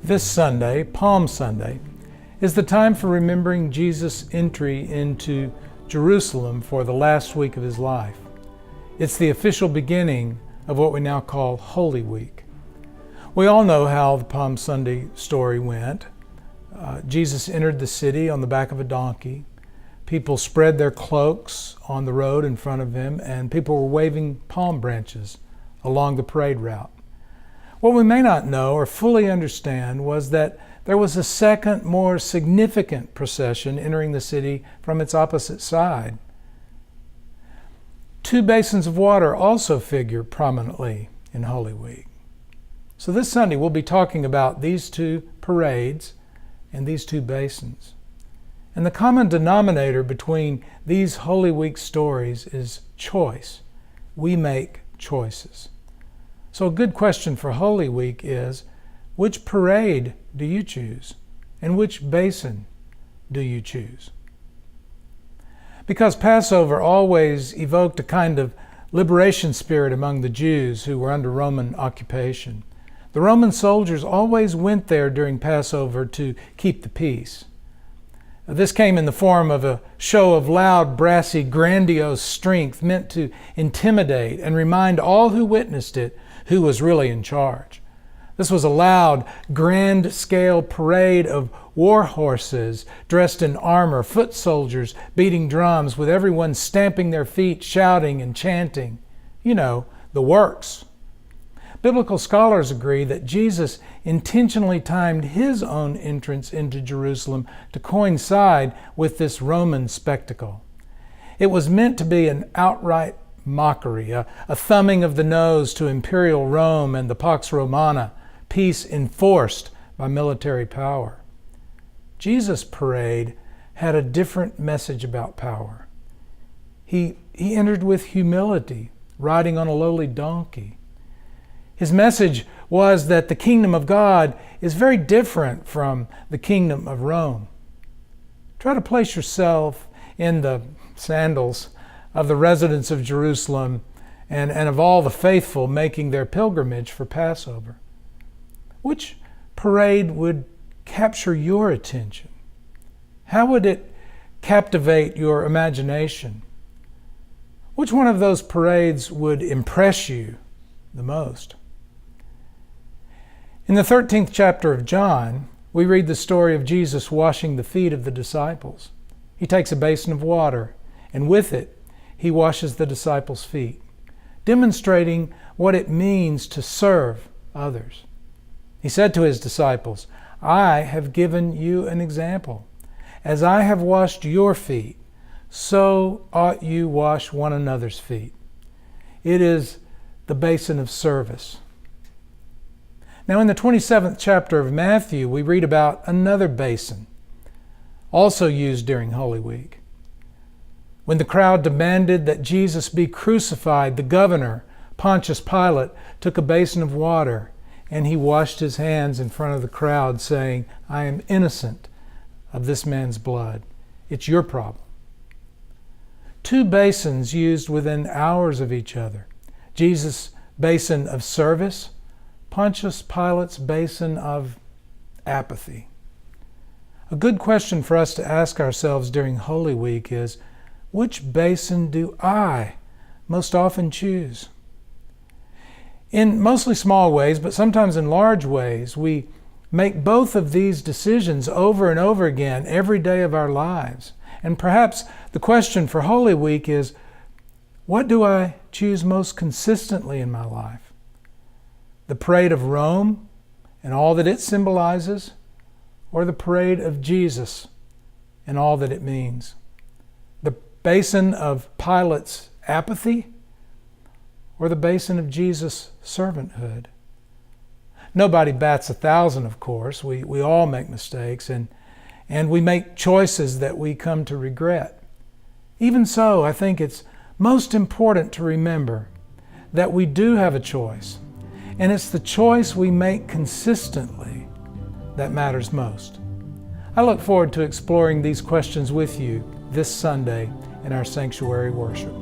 This Sunday, Palm Sunday, is the time for remembering Jesus' entry into Jerusalem for the last week of his life. It's the official beginning of what we now call Holy Week. We all know how the Palm Sunday story went. Jesus entered the city on the back of a donkey. People spread their cloaks on the road in front of him, and people were waving palm branches along the parade route. What we may not know or fully understand was that there was a second, more significant procession entering the city from its opposite side. Two basins of water also figure prominently in Holy Week. So this Sunday we'll be talking about these two parades and these two basins. And the common denominator between these Holy Week stories is choice. We make choices. So a good question for Holy Week is, which parade do you choose? And which basin do you choose? Because Passover always evoked a kind of liberation spirit among the Jews who were under Roman occupation. The Roman soldiers always went there during Passover to keep the peace. This came in the form of a show of loud, brassy, grandiose strength meant to intimidate and remind all who witnessed it who was really in charge. This was a loud, grand-scale parade of war horses dressed in armor, foot soldiers beating drums, with everyone stamping their feet, shouting and chanting. You know, the works. Biblical scholars agree that Jesus intentionally timed his own entrance into Jerusalem to coincide with this Roman spectacle. It was meant to be an outright mockery, a thumbing of the nose to imperial Rome and the Pax Romana, peace enforced by military power. Jesus' parade had a different message about power. He entered with humility, riding on a lowly donkey. His message was that the kingdom of God is very different from the kingdom of Rome. Try to place yourself in the sandals of the residents of Jerusalem and of all the faithful making their pilgrimage for Passover. Which parade would capture your attention? How would it captivate your imagination? Which one of those parades would impress you the most? In the 13th chapter of John, we read the story of Jesus washing the feet of the disciples. He takes a basin of water, and with it, he washes the disciples' feet, demonstrating what it means to serve others. He said to his disciples, "I have given you an example. As I have washed your feet, so ought you wash one another's feet." It is the basin of service. Now in the 27th chapter of Matthew, we read about another basin, also used during Holy Week. When the crowd demanded that Jesus be crucified, the governor, Pontius Pilate, took a basin of water and he washed his hands in front of the crowd, saying, "I am innocent of this man's blood. It's your problem." Two basins used within hours of each other. Jesus' basin of service, Pontius Pilate's basin of apathy. A good question for us to ask ourselves during Holy Week is, which basin do I most often choose? In mostly small ways, but sometimes in large ways, we make both of these decisions over and over again every day of our lives. And perhaps the question for Holy Week is, what do I choose most consistently in my life? The parade of Rome and all that it symbolizes, or the parade of Jesus and all that it means? The basin of Pilate's apathy, or the basin of Jesus' servanthood? Nobody bats 1,000, of course. We all make mistakes, and we make choices that we come to regret. Even so, I think it's most important to remember that we do have a choice, and it's the choice we make consistently that matters most. I look forward to exploring these questions with you this Sunday in our sanctuary worship.